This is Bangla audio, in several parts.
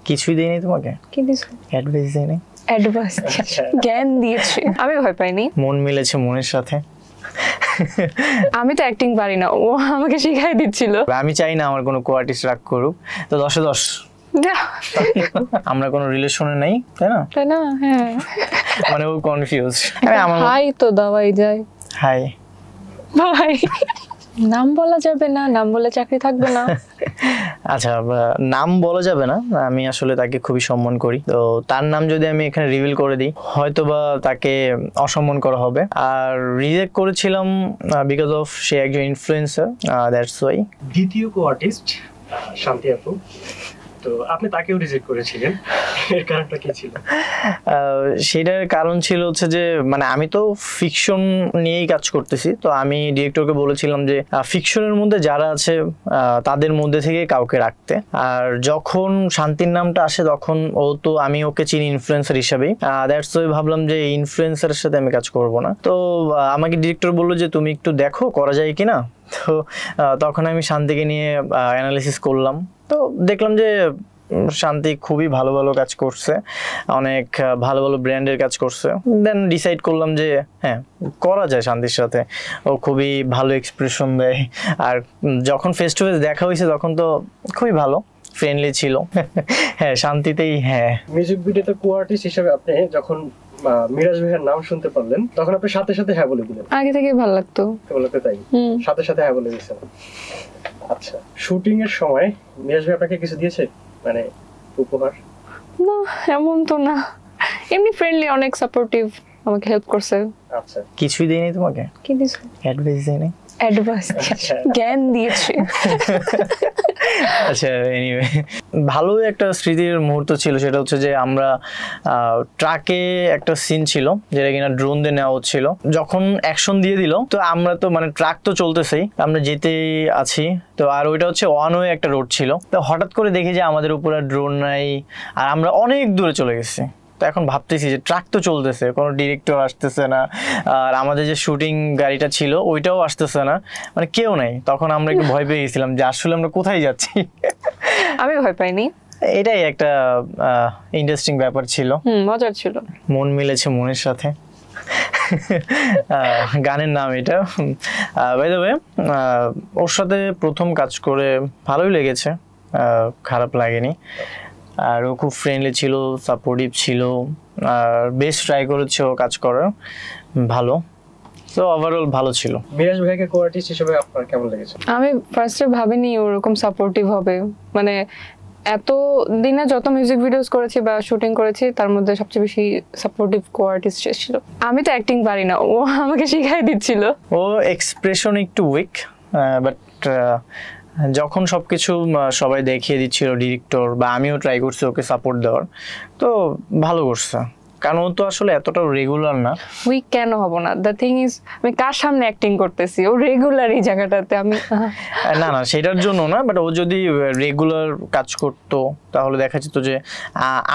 কিছুই দেয়নি তোমাকে? কি দিছো? অ্যাডভাইস দেয়নি? অ্যাডভাইস জ্ঞান দিয়েছে, আমি ভয় পাইনি। মন মিলেছে মনের সাথে। আমি তো অ্যাক্টিং পারি না, ও আমাকে শিখাই দিচ্ছিল। আমি চাই না আমার কোনো কো-আর্টিস্ট রাগ করুক, তো 10-এ 10। আমরা কোনো রিলেশনে নেই, তাই না? তাই না? হ্যাঁ, মানে ও কনফিউজ। হাই তো দেওয়াই যায়। হাই ভাই, নাম বলা যাবে না, নাম বলে চাকরি থাকবে না। আচ্ছা, নাম বলা যাবে না, আমি আসলে তাকে খুবই সম্মান করি, তো তার নাম যদি আমি এখানে রিভিল করে দিই হয়তোবা তাকে অসম্মান করা হবে। আর রিজেক্ট করেছিলাম বিকজ অফ সে একজন ইনফ্লুয়েন্সার, দ্যাটস ওয়াই। দ্বিতীয় কো-আর্টিস্ট শান্তি আপু, তো আপনি তাকেও রিজেক্ট করেছিলেন, এর কারণটা কি ছিল? সেটার কারণ ছিল হচ্ছে যে মানে আমি তো ফিকশন নিয়েই কাজ করতেছি, তো আমি ডিরেক্টরকে বলেছিলাম যে ফিকশনের মধ্যে যারা আছে তাদের মধ্যে থেকে কাউকে রাখতে। আর যখন শান্তির নামটা আসে তখন ও তো আমি ওকে চিনি ইনফ্লুয়েন্সার হিসাবেই, দ্যাটস ওয়াই ভাবলাম যে ইনফ্লুয়েন্সারের সাথে আমি কাজ করব না। তো আমাকে ডিরেক্টর বললো যে তুমি একটু দেখো করা যায় কিনা। তো তখন আমি শান্তিকে নিয়ে অ্যানালিসিস করলাম, তো দেখলাম যে শান্তি খুবই ভালো ভালো কাজ করছে, অনেক ভালো ভালো ব্র্যান্ডের কাজ করছে। দেন ডিসাইড করলাম যে হ্যাঁ করা যায় শান্তির সাথে, ও খুবই ভালো এক্সপ্রেশন দেয়। আর যখন ফেস টু ফেস দেখা হয়েছে তখন তো খুবই ভালো ফ্রেন্ডলি ছিল। হ্যাঁ শান্তিতেই। হ্যাঁ, মিউজিক ভিডিওতে কো-আর্টিস্ট হিসেবে আপনি যখন মিরাজ ভাইয়ের নাম শুনতে পারলেন তখন আপনি সাথে সাথে হ্যাঁ বলে দিলেন? আগে থেকে ভালো লাগতো বলতে, তাই সাথে সাথে হ্যাঁ বলে দিয়েছেন। আচ্ছা, শুটিং এর সময় মিরাজ ভাই আপনাকে কিছু দিয়েছে, মানে উপহার? না, এমন তো না, এমনি ফ্রেন্ডলি, অনেক সাপোর্টিভ, আমাকে হেল্প করছে। আচ্ছা, কিছুই দেয়নি তোমাকে? কি দিছো? অ্যাডভাইস দেয়নি? অ্যাডভাইস জ্ঞান দিয়েছে। আচ্ছা, এনিওয়ে ভালো একটা স্মৃতির মুহূর্ত ছিল, সেটা হচ্ছে যে আমরা ট্রাকে একটা সিন ছিল যেটা কিনা ড্রোন দিয়ে নেওয়া হচ্ছিল। যখন অ্যাকশন দিয়ে দিল তো আমরা তো মানে ট্রাক তো চলতেছেই, আমরা যেতেই আছি, তো আর ওইটা হচ্ছে ওয়ান ওয়ে একটা রোড ছিল। তো হঠাৎ করে দেখি যে আমাদের উপরে ড্রোন নাই আর আমরা অনেক দূরে চলে গেছি। তো এখন ভাবতেছি যে ট্রাক তো চলতেছে, কোনো ডিরেক্টর আসতেছে না, আর আমাদের যে শুটিং গাড়িটা ছিল ওইটাও আসতেছে না, মানে কেউ নাই। তখন আমরা একটু ভয় পেয়ে গেছিলাম যে আসলে আমরা কোথায় যাচ্ছি। আমি ভয় পাইনি, এটাই একটা ইন্টারেস্টিং ব্যাপার ছিল, মজার ছিল। মন মিলেছে মনের সাথে, গানের নাম এটা। বাই দ্য ওয়ে ওর সাথে প্রথম কাজ করে ভালোই লেগেছে, খারাপ লাগেনি। আর ও খুব ফ্রেন্ডলি ছিল, সাপোর্টিভ ছিল, আর বেশ ট্রাই করেছে ও কাজ করার, ভালো। তো ওভারঅল ভালো ছিল। মিরাজ ভাইকে কো-আর্টিস্ট হিসেবে আপনার কেমন লেগেছে? আমি ফার্স্টে ভাবিনি ওরকম সাপোর্টিভ হবে, মানে এত দিনে যত মিউজিক ভিডিওস করেছি বা শুটিং করেছি তার মধ্যে সবচেয়ে বেশি সাপোর্টিভ কো-আর্টিস্ট ছিল। আমি তো অ্যাক্টিং পারি না, ও আমাকে শিখাই দিচ্ছিল। ও এক্সপ্রেশন একটু উইক, বাট যখন সবকিছু সবাই দেখিয়ে দিচ্ছিল ডিরেক্টর বা আমিও ট্রাই করছি ওকে সাপোর্ট দেওয়ার, তো ভালো করছে। কারণ ও তো আসলে এতটাও রেগুলার না। উইক কেন হব না? দ্য থিং ইজ আমি কার সামনে অ্যাক্টিং করতেছি, ও রেগুলার এই জায়গাটাতে। আমি না না সেটার জন্য না, বাট ও যদি রেগুলার কাজ করতো তাহলে দেখা যেত যে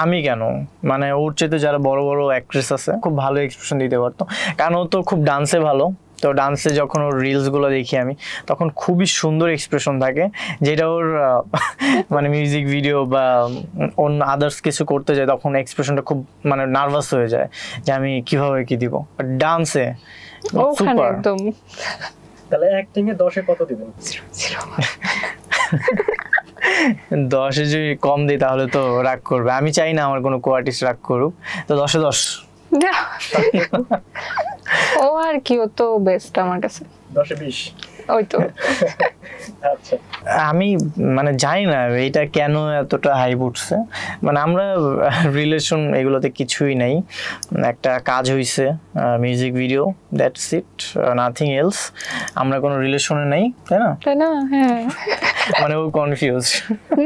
আমি কেন, মানে ওর চেয়ে যারা বড় বড় অ্যাক্ট্রেস আছে খুব ভালো এক্সপ্রেশন দিতে পারতো। কারণ ও তো খুব ডান্সে ভালো, তো ডান্সে যখন ওর রিলসগুলো দেখি আমি তখন খুবই সুন্দর এক্সপ্রেশন থাকে, যেটা ওর মানে মিউজিক ভিডিও বা অন্য আদার্স কিছু করতে যায় তখন এক্সপ্রেশনটা খুব মানে নার্ভাস হয়ে যায় যে আমি কিভাবে কি দিব। ডান্সে ওখানে একদম। তাহলে অ্যাক্টিং এ 10-এ কত দিবেন? 10-এ যদি কম দিই তাহলে তো রাগ করবে, আমি চাই না আমার কোনো কো-আর্টিস্ট রাগ করুক, তো 10-এ 10। ও আর কি, ও তো বেস্ট আমার কাছে। 10-এ 20 ওই তো। আচ্ছা, আমি মানে জানি না এটা কেন এতটা হাইপ উঠছে, মানে আমরা রিলেশন এগুলোতে কিছুই নাই, একটা কাজ হইছে music video, that's it, nothing else. আমরা কোনো রিলেশনে নাই, তাই না? তাই না? হ্যাঁ, মানে ও কনফিউজ।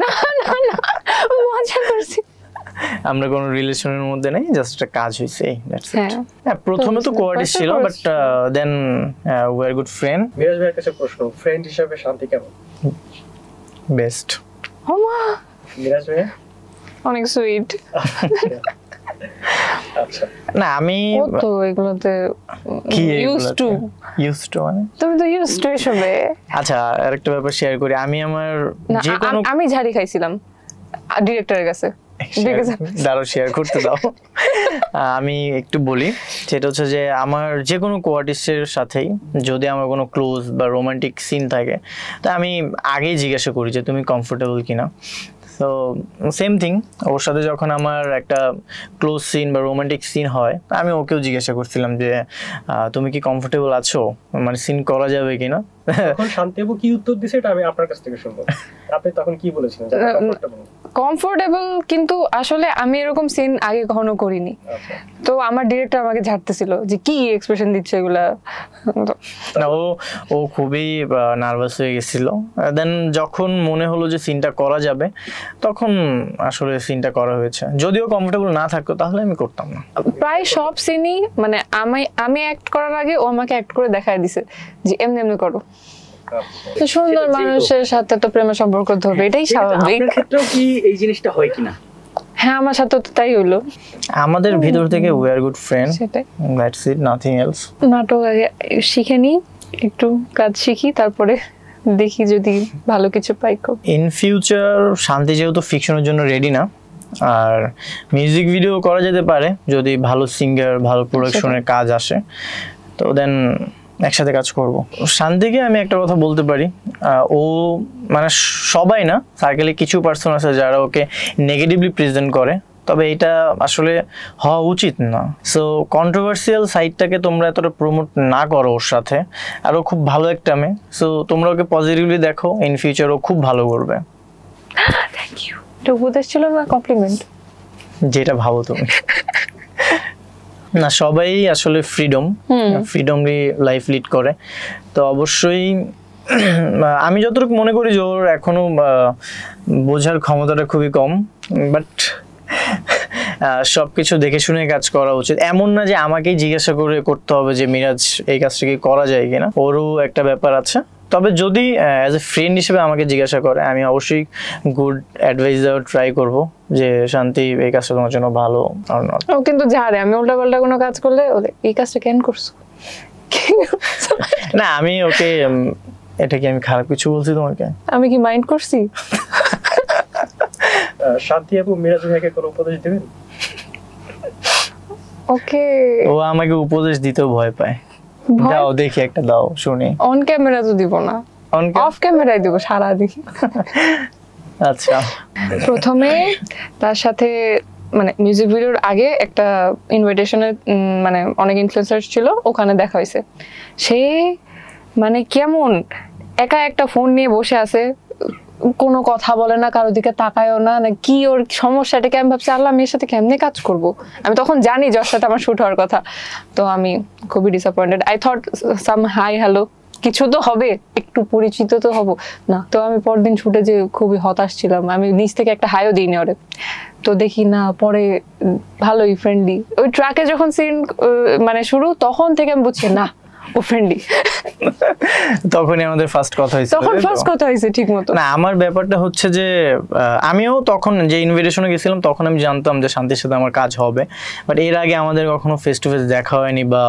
না না না, মজা করছি। আমরা কোনো রিলেশনের মধ্যে নেই, জাস্ট একটা কাজ হইছে, দ্যাটস ইট। হ্যাঁ, প্রথমে তো কো-আর্টিস্ট ছিল, but then we are good friend. Miraj ভাইয়ের কাছে প্রশ্ন, ফ্রেন্ড হিসেবে শান্তি কেমন? বেস্ট। ওমা, মিরাজ ভাই অনেক সুইট। আচ্ছা, না আমি ও তো এগুলোতে ইউজড টু মানে তুমি তো ইউজড টু এসবে। আচ্ছা, আরেকটা ব্যাপার শেয়ার করি, আমি আমার যে কোনো আমি ঝাড়ি খাইছিলাম ডিরেক্টরের কাছে। দাঁড়াও শেয়ার করতে দাও। আমি একটু বলি, সেটা হচ্ছে যে আমার যে কোনো কোয়ার্টিস্টের সাথেই যদি আমার কোনো ক্লোজ বা রোমান্টিক সিন থাকে, তা আমি আগেই জিজ্ঞাসা করি যে তুমি কমফোর্টেবল কিনা। তো সেম থিং, ওর সাথে যখন আমার একটা ক্লোজ সিন বা রোমান্টিক সিন হয়, আমি ওকেও জিজ্ঞাসা করছিলাম যে তুমি কি কমফোর্টেবল আছো, মানে সিন করা যাবে কিনা। তখন শান্তি আপু কি উত্তর দিছে এটা আমি আপনার কাছ থেকে শুনবো। আপনি তখন কি বলেছিলেন? কমফোর্টেবল, কিন্তু আসলে আমি এরকম সিন আগে কখনো করিনি। তো আমার ডিরেক্টর আমাকে ঝাড়তেছিল যে কি এক্সপ্রেশন দিচ্ছে এগুলা। না, ও খুবই নার্ভাস হয়ে গেছিল। দেন যখন মনে হলো যে সিনটা করা যাবে, তখন আসলে সিনটা করা হয়েছে। যদিও কমফোর্টেবল না থাকতো তাহলে আমি করতাম না। প্রায় সব সিনই মানে আমি অ্যাক্ট করার আগে ও আমাকে অ্যাক্ট করে দেখায় দিছে যে এমনি এমনি করো। তো সুন্দর মানুষের সাথে তো প্রেমের সম্পর্ক ধরবে, এটাই স্বাভাবিক। আপনার ক্ষেত্রেও কি এই জিনিসটা হয় কিনা? হ্যাঁ, আমার সাথে তো তাই হলো। আমাদের ভিতর থেকে উই আর গুড ফ্রেন্ড, সেটাই, দ্যাটস ইট, নাথিং এলস। নাটক আগে শিখে নি, একটু কাজ শিখি, তারপরে দেখি যদি ভালো কিছু পাই। ইন ফিউচার শান্তি যেহেতু ফিকশনের জন্য রেডি না, আর মিউজিক ভিডিও করা যেতে পারে যদি ভালো সিঙ্গার, ভালো প্রোডাকশনের কাজ আসে, তো দেন একসাথে কাজ করব। শান্তিকে আমি একটা কথা বলতে পারি, ও মানে সবাই না, সার্কেলে কিছু পার্সন আছে যারা ওকে নেগেটিভলি প্রেজেন্ট করে, তবে এটা আসলে হওয়া উচিত না। সো কন্ট্রোভার্সিয়াল সাইডটাকে তোমরা এতটা প্রমোট না করো ওর সাথে। আর ও খুব ভালো একটা মেয়ে, সো তোমরা ওকে পজিটিভলি দেখো, ইন ফিউচার ও খুব ভালো করবে। Thank you. এটা উপদেশ ছিল না কমপ্লিমেন্ট? যেটা ভাবো তুমি। না, সবাই আসলে ফ্রিডমলি লাইফ লিড করে, তো অবশ্যই আমি যতটুকু মনে করি যে ওর এখনো বোঝার ক্ষমতাটা খুবই কম, বাট সবকিছু দেখে শুনে কাজ করা উচিত। এমন না যে আমাকেই জিজ্ঞাসা করে করতে হবে যে মিরাজ এই কাজটা কি করা যায় কিনা, ওরও একটা ব্যাপার আছে। তবে যদি অ্যাজ এ ফ্রেন্ড হিসেবে আমাকে জিজ্ঞাসা করে, আমি অবশ্যই গুড অ্যাডভাইস দেওয়ার ট্রাই করব যে শান্তি এই কাজটা তোমার জন্য ভালো আর নট। ও কিন্তু ঝাড়ে, আমি উল্টাপাল্টা কোনো কাজ করলে ওরে এই কাজটা কেন করছো। না, আমি ওকে, এটা কি আমি খারাপ কিছু বলছি তোমাকে? আমি কি মাইন্ড করছি? শান্তি আপু মিরাজ ভাইকে কোনো উপদেশ দিবেন? ওকে, ও আমাকে উপদেশ দিতেও ভয় পায়। দাও দেখি একটা দাও শুনি। অন ক্যামেরা তো দিব না, অফ ক্যামেরায় দিব সারাদিন। আচ্ছা, প্রথমে তার সাথে মানে মিউজিক ভিডিওর আগে একটা ইনভাইটেশনে মানে অনেক ইনফ্লুয়েন্সার ছিল, ওখানে দেখা হয়েছে। সে মানে কেমন একা একটা ফোন নিয়ে বসে আছে, কোনো কথা বলে না, কারোর দিকে তাকায়ও না, না কি ওর সমস্যাটাকে। আমি ভাবছি আল্লাহ, মেয়ের সাথে কেমনে কাজ করব। আমি তখন জানি যার সাথে আমার শুট হওয়ার কথা, তো আমি খুবই disappointed. I thought some hi hello কিছু তো হবে, একটু পরিচিত তো হব না। তো আমি পরদিন শুটে যে খুবই হতাশ ছিলাম, আমি নিজ থেকে একটা হাইও দিইনি ওরে। তো দেখি না, পরে ভালোই ফ্রেন্ডলি। ওই ট্রাকে যখন সিন মানে শুরু, তখন থেকে আমি বুঝছি না ও ফ্রেন্ডলি। তখনই আমাদের ফার্স্ট কথা হয়েছে। তখন ফার্স্ট কথা হয়েছে ঠিক মতো। না, আমার ব্যাপারটা হচ্ছে যে আমিও তখন যে ইনভিটেশনে গেছিলাম, তখন আমি জানতাম যে শান্তির সাথে আমার কাজ হবে, বাট এর আগে আমাদের কখনো ফেস টু ফেস দেখা হয়নি বা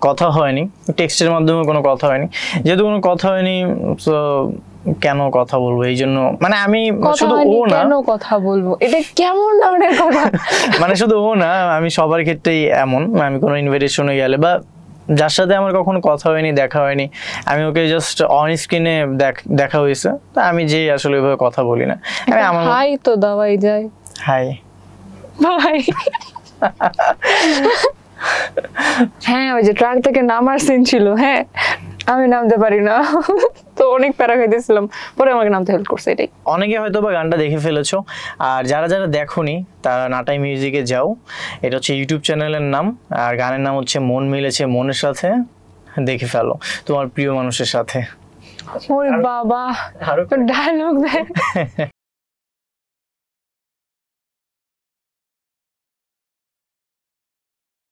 কথা হয়নি, টেক্সটের মাধ্যমে কোনো কথা হয়নি। যেহেতু কোনো কথা হয়নি, তো কেন কথা বলবো, এই জন্য মানে আমি শুধু ও না, কেন কথা বলবো, এটা কেমন ধরনের কথা। মানে শুধু ও না, আমি সবার ক্ষেত্রেই এমন। আমি কোনো ইনভিটেশনে গেলে বা যার সাথে আমার কখনো কথা হয়নি, দেখা হয়নি, আমি ওকে জাস্ট অন স্ক্রিনে দেখা হয়েছে, তা আমি যে আসলে ওইভাবে কথা বলি না। আমি আমার হাই তো দাওয়াই যায়, হাই ভাই। হ্যাঁ, ওই যে ট্রাক থেকে নামার সিন ছিল, হ্যাঁ আমি নামতে পারি না, তো অনেক প্যারা খাইতেছিলাম, পরে আমাকে নামতে হেল্প করছে। এটাই। অনেকে হয়তো বা গানটা দেখে ফেলেছো, আর যারা যারা দেখোনি তারা নাটাই মিউজিকে যাও। এটা হচ্ছে ইউটিউব চ্যানেলের নাম, আর গানের নাম হচ্ছে মন মিলেছে মনের সাথে, দেখে ফেলো তোমার প্রিয় মানুষের সাথে। ওরে বাবা, ডায়লগ দেয়।